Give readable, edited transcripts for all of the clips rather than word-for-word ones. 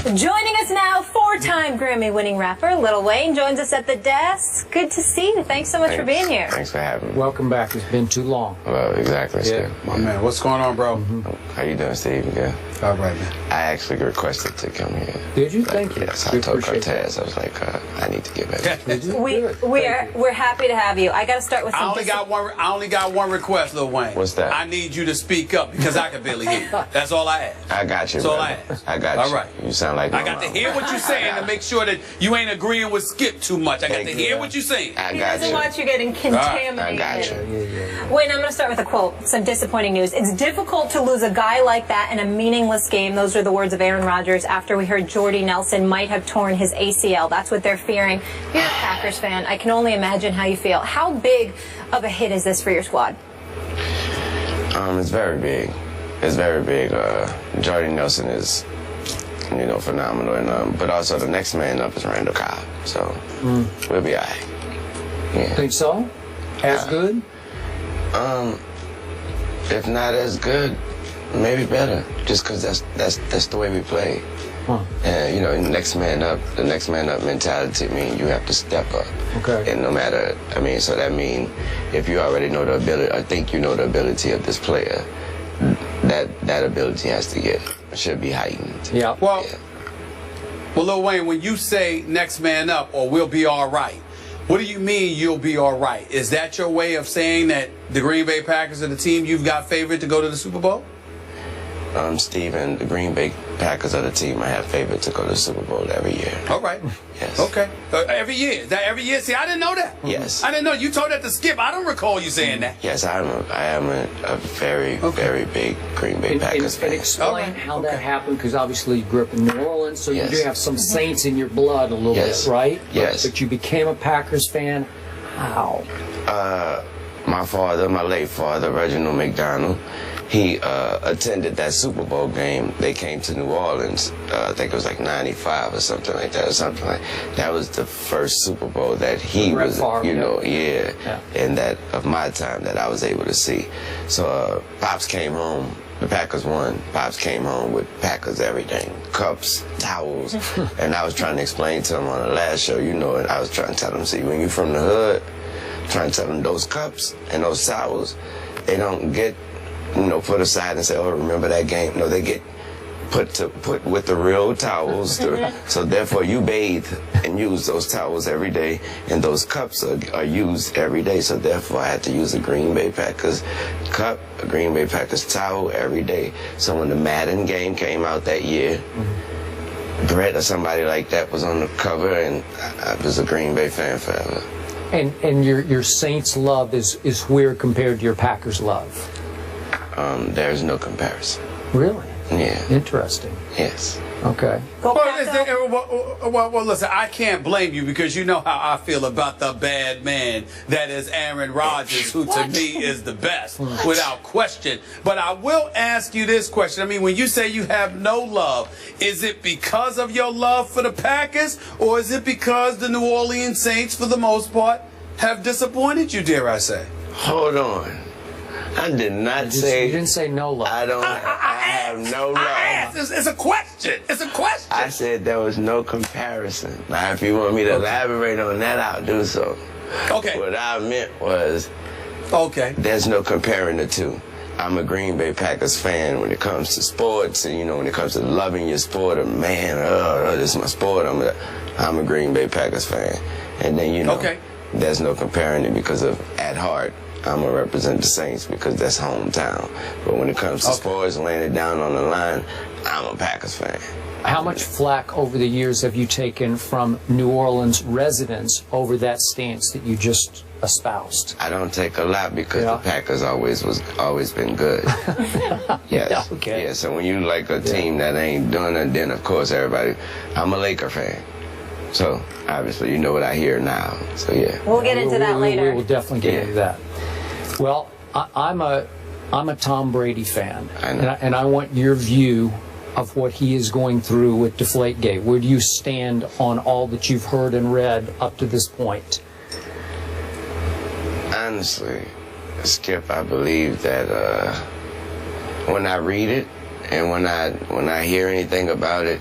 Joining us now, four-time Grammy-winning rapper Lil Wayne joins us at the desk. Good to see you. Thanks so much for being here. Thanks for having me. Welcome back. It's been too long. Well, exactly, Steve. My man, what's going on, bro? How you doing, Steve? Good. All right, man. I actually requested to come here. Did you? Thank you. Yes, I told Cortez. I was like, I need to get back. We're happy to have you. I got to start with some. I only got one request, Lil Wayne. What's that? I need you to speak up because I can barely hear you. That's all I ask. I got you, That's all brother. I ask. I got you. All right. You sound like I got to hear what you're saying to make sure that you ain't agreeing with Skip too much. I got to hear what you're saying. I He got doesn't you. want you getting contaminated. I got you. Wayne, I'm going to start with a quote. Some disappointing news. It's difficult to lose a guy like that in a meaningless game. Those are the words of Aaron Rodgers after we heard Jordy Nelson might have torn his ACL. That's what they're fearing. You're a Packers fan. I can only imagine how you feel. How big of a hit is this for your squad? It's very big. It's very big. Jordy Nelson is, phenomenal. And but also the next man up is Randall Cobb. So we'll be all right. Yeah. Think so? As good? If not as good, maybe better. Just because that's the way we play. And the next man up mentality means you have to step up. Okay. And no matter, so that means if you already know the ability, I think you know the ability of this player, that ability should be heightened. Yeah. Well, Lil Wayne, when you say next man up or we'll be all right, what do you mean you'll be all right? Is that your way of saying that the Green Bay Packers are the team you've got favored to go to the Super Bowl? Steven, the Green Bay Packers are the team I have favored to go to the Super Bowl every year. All right. Yes. Okay. Every year. Is that every year? See, I didn't know that. Yes. I didn't know. You told that to Skip. I don't recall you saying that. Yes, I am a very, very big Green Bay Packers fan. And explain right. how that happened, because obviously you grew up in New Orleans, so Yes. you do have some Saints in your blood a little Yes. bit, right? Yes. But you became a Packers fan. How? My father, my late father, Reginald McDonald, he attended that Super Bowl game. They came to New Orleans. I think it was like '95 or something like that. That was the first Super Bowl that he was, in that of my time that I was able to see. So Pops came home. The Packers won. Pops came home with Packers everything, cups, towels, and I was trying to explain to him on the last show, and I was trying to tell him, see, when you're from the hood, trying to tell them those cups and those towels, they don't get, put aside and say, oh, remember that game. No, they get put with the real towels. So therefore you bathe and use those towels every day, and those cups are used every day. So therefore I had to use a Green Bay Packers cup, a Green Bay Packers towel every day. So when the Madden game came out that year, Brett or somebody like that was on the cover, and I was a Green Bay fan forever. And your Saints love is weird compared to your Packers love. There's no comparison. Really? Yeah. Interesting. Yes. Okay. Well, listen, I can't blame you because you know how I feel about the bad man that is Aaron Rodgers, who to me is the best, without question. But I will ask you this question. When you say you have no love, is it because of your love for the Packers, or is it because the New Orleans Saints, for the most part, have disappointed you, dare I say? Hold on. I did not say. You didn't say no love. I have no love. I asked. It's a question. It's a question. I said there was no comparison. Now, if you want me to elaborate on that, I'll do so. Okay. What I meant was, there's no comparing the two. I'm a Green Bay Packers fan when it comes to sports, and when it comes to loving your sport, this is my sport. I'm a Green Bay Packers fan, and then there's no comparing it because of at heart, I'm going to represent the Saints because that's hometown. But when it comes to sports, laying it down on the line, I'm a Packers fan. How much flack over the years have you taken from New Orleans residents over that stance that you just espoused? I don't take a lot because the Packers always been good. Yes. Okay. Yeah, so when you like a team that ain't doing it, then of course I'm a Laker fan. So obviously you know what I hear now. So yeah. We'll get into that later. We will definitely get into that. Well, I'm a Tom Brady fan, and I want your view of what he is going through with Deflategate. Where do you stand on all that you've heard and read up to this point? Honestly, Skip, I believe that when I read it and when I hear anything about it,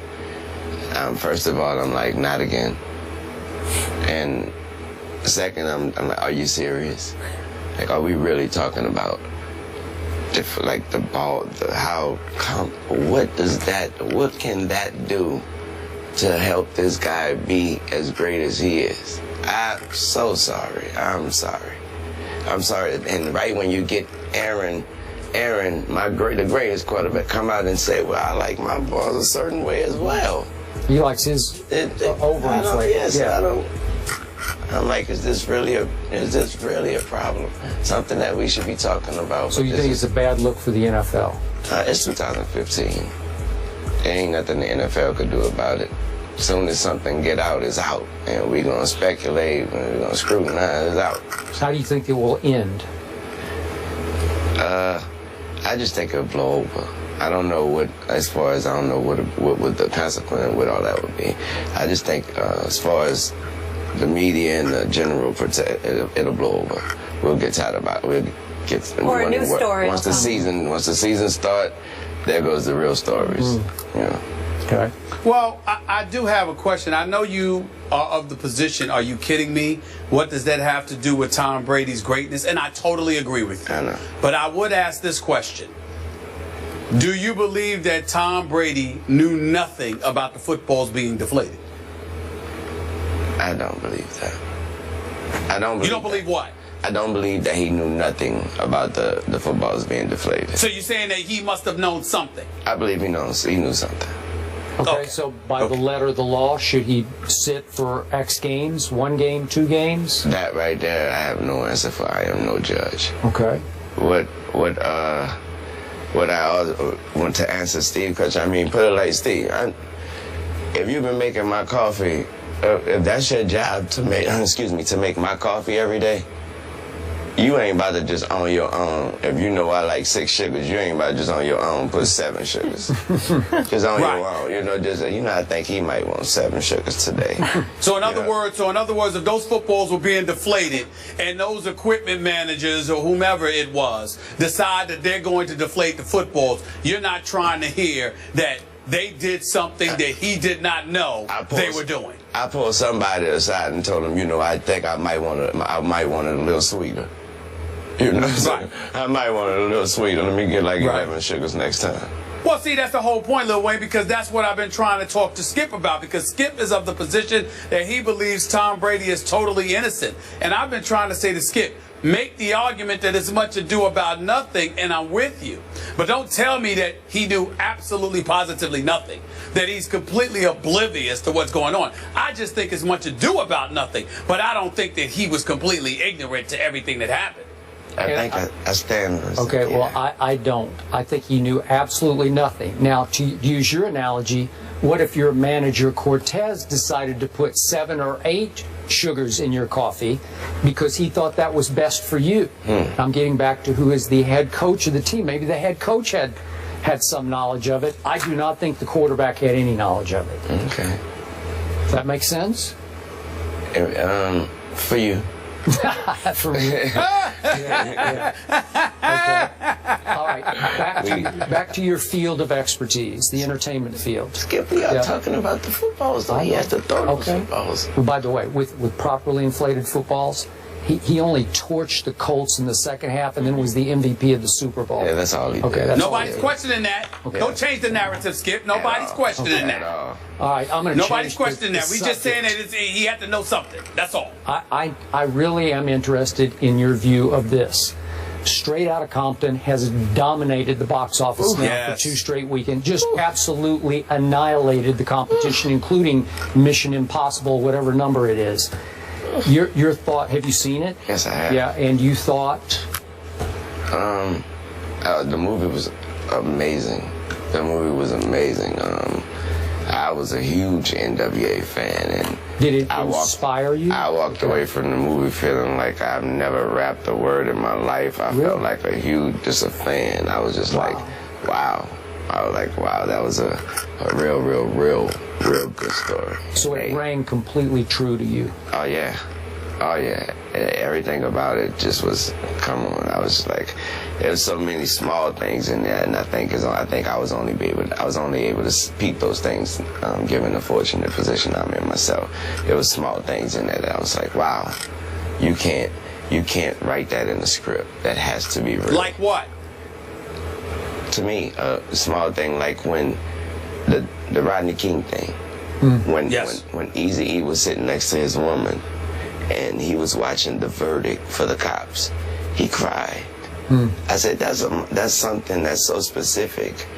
First of all, I'm like, not again. And second, I'm like, are you serious? Like, are we really talking about like the ball? What can that do to help this guy be as great as he is? I'm so sorry. I'm sorry. And right when you get Aaron, the greatest quarterback, come out and say, well, I like my balls a certain way as well. He likes his overinflated. Yes, yeah. I'm like, is this really a problem? Something that we should be talking about. So you think it's a bad look for the NFL? It's 2015. There ain't nothing the NFL could do about it. As soon as something get out, it's out. And we're going to speculate, we're going to scrutinize, it's out. How do you think it will end? I just think it'll blow over. I don't know what would the consequence with all that would be. I just think as far as the media and the general it'll blow over. We'll get tired about it. We'll get or a new story. Once the season start, there goes the real stories. Yeah. Okay. Well, I do have a question. I know you are of the position, are you kidding me? What does that have to do with Tom Brady's greatness? And I totally agree with you. I know. But I would ask this question. Do you believe that Tom Brady knew nothing about the footballs being deflated? I don't believe that. I don't believe You don't believe what? I don't believe that he knew nothing about the footballs being deflated. So you're saying that he must have known something? I believe he knew something. Okay, so by the letter of the law, should he sit for X games, 1 game, 2 games? That right there, I have no answer for. I am no judge. Okay. What I also want to answer Steve, because I mean, put it like Steve, if you've been making my coffee, if that's your job to make, to make my coffee every day, you ain't about to just on your own. If you know I like 6 sugars, you ain't about to just on your own put 7 sugars. Just on your own, I think he might want 7 sugars today. So in other words, if those footballs were being deflated and those equipment managers or whomever it was decide that they're going to deflate the footballs, you're not trying to hear that they did something that he did not know they were doing. I pulled somebody aside and told him, I think I might want it a little sweeter. Right. I might want it a little sweeter. Let me get like 11 sugars next time. Well, see, that's the whole point, Lil Wayne, because that's what I've been trying to talk to Skip about, because Skip is of the position that he believes Tom Brady is totally innocent. And I've been trying to say to Skip, make the argument that it's much ado about nothing, and I'm with you. But don't tell me that he knew absolutely, positively nothing, that he's completely oblivious to what's going on. I just think it's much ado about nothing, but I don't think that he was completely ignorant to everything that happened. I stand. Okay, well, I don't. I think he knew absolutely nothing. Now, to use your analogy, what if your manager Cortez decided to put 7 or 8 sugars in your coffee because he thought that was best for you? I'm getting back to who is the head coach of the team. Maybe the head coach had some knowledge of it. I do not think the quarterback had any knowledge of it. Okay. Does that make sense? For you. For me. Yeah. Okay. All right. Back to your field of expertise, the entertainment field. Skip, we are talking about the footballs, though. He has to throw those footballs. Well, by the way, with properly inflated footballs, he only torched the Colts in the second half and then was the MVP of the Super Bowl. Yeah, that's all he did. Okay, nobody's questioning that. Okay. Don't change the narrative, Skip. Nobody's questioning that. All right, I'm going to Nobody's questioning that. We're just saying that he had to know something. That's all. I really am interested in your view of this. Straight Outta Compton has dominated the box office now for 2 straight weekends. Just absolutely annihilated the competition, including Mission Impossible, whatever number it is. Your thought, have you seen it? Yes, I have. Yeah, and you thought? The movie was amazing. The movie was amazing. I was a huge NWA fan, and did it inspire you? I walked away from the movie feeling like I've never rapped a word in my life. I felt like a fan. I was just like, wow. I was like, wow, that was a real good story. So it rang completely true to you. Oh yeah. Oh yeah, everything about it just was, come on. I was like, there's so many small things in there, and I think I was only able to peep those things, given the fortunate position I'm in myself. There was small things in there that I was like, wow, you can't write that in the script. That has to be real. Like what? To me, a small thing like when the Rodney King thing, when Eazy-E was sitting next to his woman, and he was watching the verdict for the cops, he cried. I said, that's something that's so specific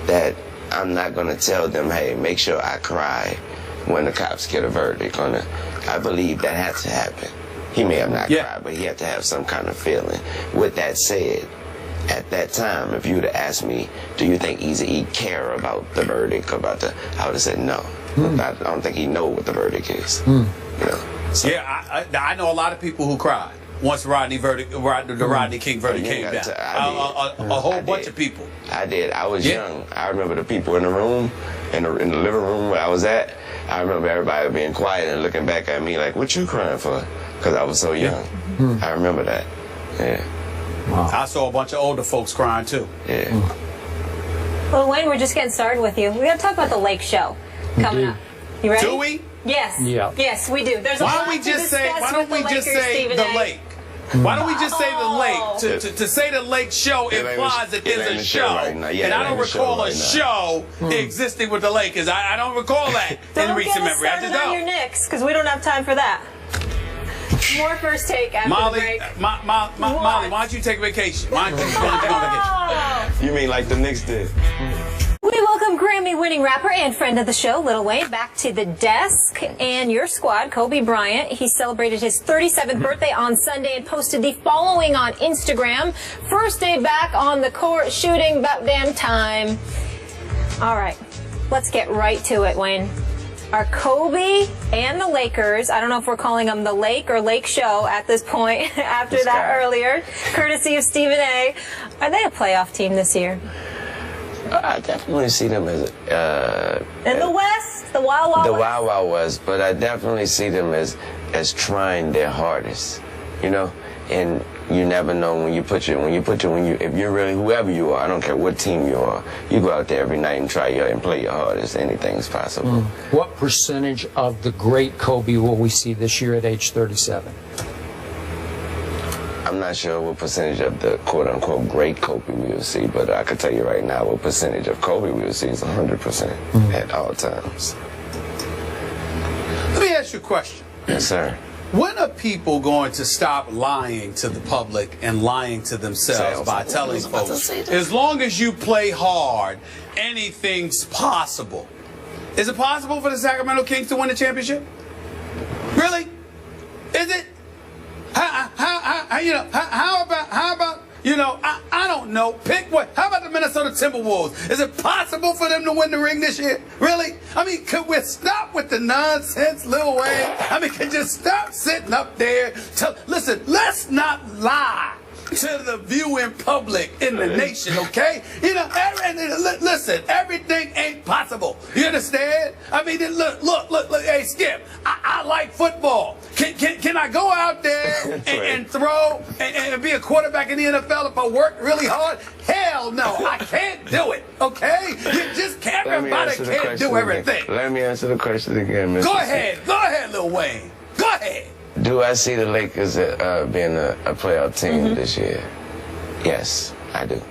that I'm not gonna tell them, hey, make sure I cry when the cops get a verdict on it. I believe that had to happen. He may have not cried, but he had to have some kind of feeling. With that said, at that time, if you would have asked me, do you think Eazy-E care about the verdict, I would have said no. I don't think he know what the verdict is. You know? So. Yeah, I know a lot of people who cried once the Rodney King verdict came down. A whole bunch of people. I did. I was young. I remember the people in the room, in the living room where I was at. I remember everybody being quiet and looking back at me like, what you crying for? Because I was so young. I remember that. Yeah. Wow. I saw a bunch of older folks crying too. Yeah. Well, Wayne, we're just getting started with you. We got to talk about the Lake Show coming up. You ready? Do we? Yes. Yeah. Yes, we do. There's a Why lot don't we to just say? discuss Why don't we with just Lakers, say Stephen the A. lake? Why don't we just say the lake? To say the lake show implies that there's a show, right now. Yeah, and I don't recall a show existing with the Lakers. I don't recall that in recent memory. I just don't. On your Knicks, because we don't have time for that. More first take after Molly, the break. Molly, why don't you take vacation? Why don't you go on vacation? You mean like the Knicks did? We welcome Grammy-winning rapper and friend of the show, Lil Wayne, back to the desk. And your squad, Kobe Bryant, he celebrated his 37th birthday on Sunday and posted the following on Instagram. First day back on the court, shooting about damn time. All right, let's get right to it, Wayne. Are Kobe and the Lakers, I don't know if we're calling them the Lake or Lake Show at this point, after that earlier, courtesy of Stephen A., are they a playoff team this year? I definitely see them as in the West, the Wild Wild West. The Wild Wild West, but I definitely see them as trying their hardest, you know. And you never know if you're really whoever you are, I don't care what team you are, you go out there every night and and play your hardest. Anything's possible. What percentage of the great Kobe will we see this year at age 37? I'm not sure what percentage of the quote-unquote great Kobe we will see, but I can tell you right now what percentage of Kobe we will see is 100% at all times. Let me ask you a question. Yes, sir. When are people going to stop lying to the public and lying to themselves by telling folks, as long as you play hard, anything's possible? Is it possible for the Sacramento Kings to win the championship? Really? Is it? How about I don't know. Pick what? How about the Minnesota Timberwolves? Is it possible for them to win the ring this year? Really? I mean, could we stop with the nonsense, Lil Wayne? I mean, could you stop sitting up there? Listen, let's not lie to the viewing public in the nation, okay? You know, listen, everything ain't possible. You understand? I mean, look, hey, Skip, I like football. Can I go out there and throw and be a quarterback in the NFL if I work really hard? Hell no, I can't do it, okay? You just can't, everybody can't do everything. Let me answer the question again, Mr. Go ahead, Lil Wayne. Go ahead. Do I see the Lakers being a playoff team this year? Yes, I do.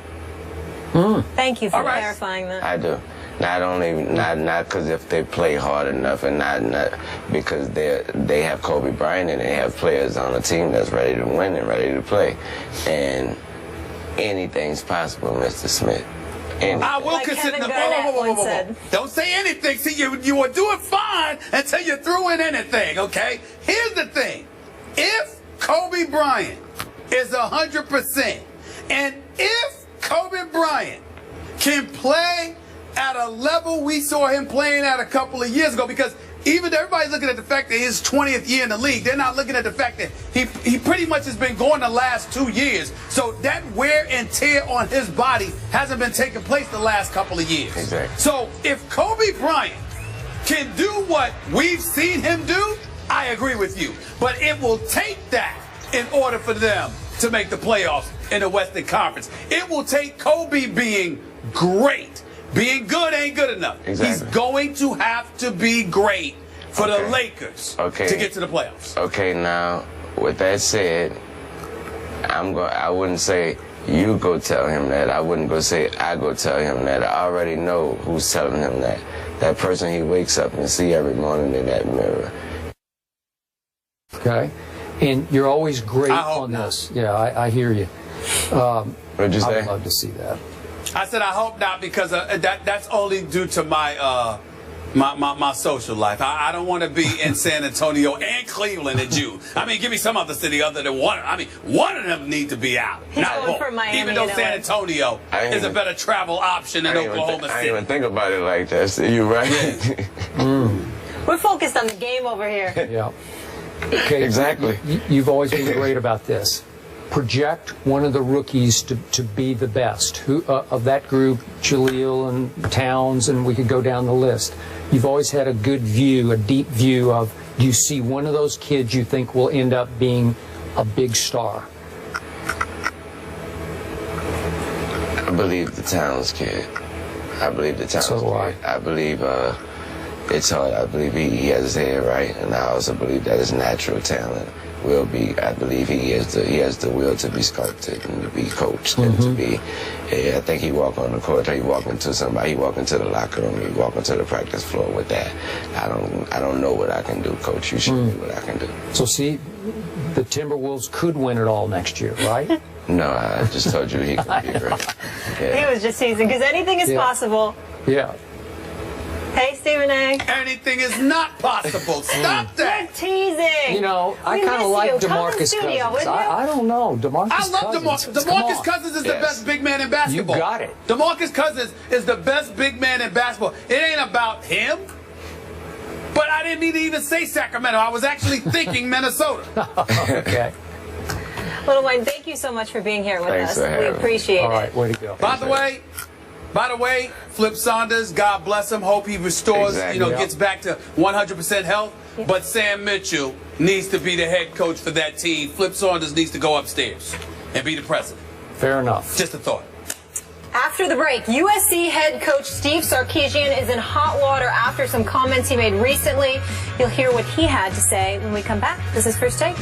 Thank you for clarifying that. I do. Not because if they play hard enough, and not because they have Kobe Bryant and they have players on the team that's ready to win and ready to play. And anything's possible, Mr. Smith. I will consider. Whoa. Don't say anything. See, you were doing fine until you threw in anything. Okay. Here's the thing: if Kobe Bryant is 100%, and if Kobe Bryant can play at a level we saw him playing at a couple of years ago, because even everybody's looking at the fact that his 20th year in the league, they're not looking at the fact that he pretty much has been going the last 2 years. So that wear and tear on his body hasn't been taking place the last couple of years. Exactly. So if Kobe Bryant can do what we've seen him do, I agree with you. But it will take that in order for them to make the playoffs in the Western Conference. It will take Kobe being great. Being good ain't good enough. Exactly. He's going to have to be great for the Lakers to get to the playoffs. Okay, now, with that said, I wouldn't say you go tell him that. I wouldn't go say I go tell him that. I already know who's telling him that. That person he wakes up and see every morning in that mirror. Okay. And you're always great on not. this. Yeah, I hear you. What'd you say? I would love to see that. I said I hope not, because that's only due to my my social life. I don't want to be in San Antonio and Cleveland and you. I mean, give me some other city other than one. I mean, one of them need to be out. He's not going both. for Miami, Even though San Antonio is a better travel option than Oklahoma I City. didn't even think about it like that. So you're right. We're focused on the game over here. Yeah. Okay. Exactly. You've always been great about this. Project one of the rookies to be the best. Who of that group, Jaleel and Towns, and we could go down the list. You've always had a good view, a deep view of, do you see one of those kids you think will end up being a big star? I believe the Towns kid. I believe the Towns So do I. kid. I believe it's hard. I believe he has his head right, and I also believe that his natural talent will be. I believe he has the will to be sculpted and to be coached and to be. I think he walk on the court. He walk into somebody. He walk into the locker room. He walk into the practice floor with that. I don't know what I can do, Coach. You show me what I can do. So see, the Timberwolves could win it all next year, right? No, I just told you he can be great. Yeah. He was just teasing, because anything is possible. Yeah. Hey, Stephen A. Anything is not possible. Stop that. Teasing. You know, I We kind of miss like you. Come in DeMarcus studio, Cousins. would you? I don't know. DeMarcus I love Cousins. DeMarcus Cousins is the Yes. best big man in basketball. You got it. DeMarcus Cousins is the best big man in basketball. It ain't about him. But I didn't mean to even say Sacramento. I was actually thinking Minnesota. Okay. Little Wayne, thank you so much for being here with Thanks us. for We having me. appreciate All it. right, way to go. By the way, Flip Saunders, God bless him. Hope he restores, Exactly. gets back to 100% health. But Sam Mitchell needs to be the head coach for that team. Flip Saunders needs to go upstairs and be the president. Fair enough. Just a thought. After the break, USC head coach Steve Sarkisian is in hot water after some comments he made recently. You'll hear what he had to say when we come back. This is First Take.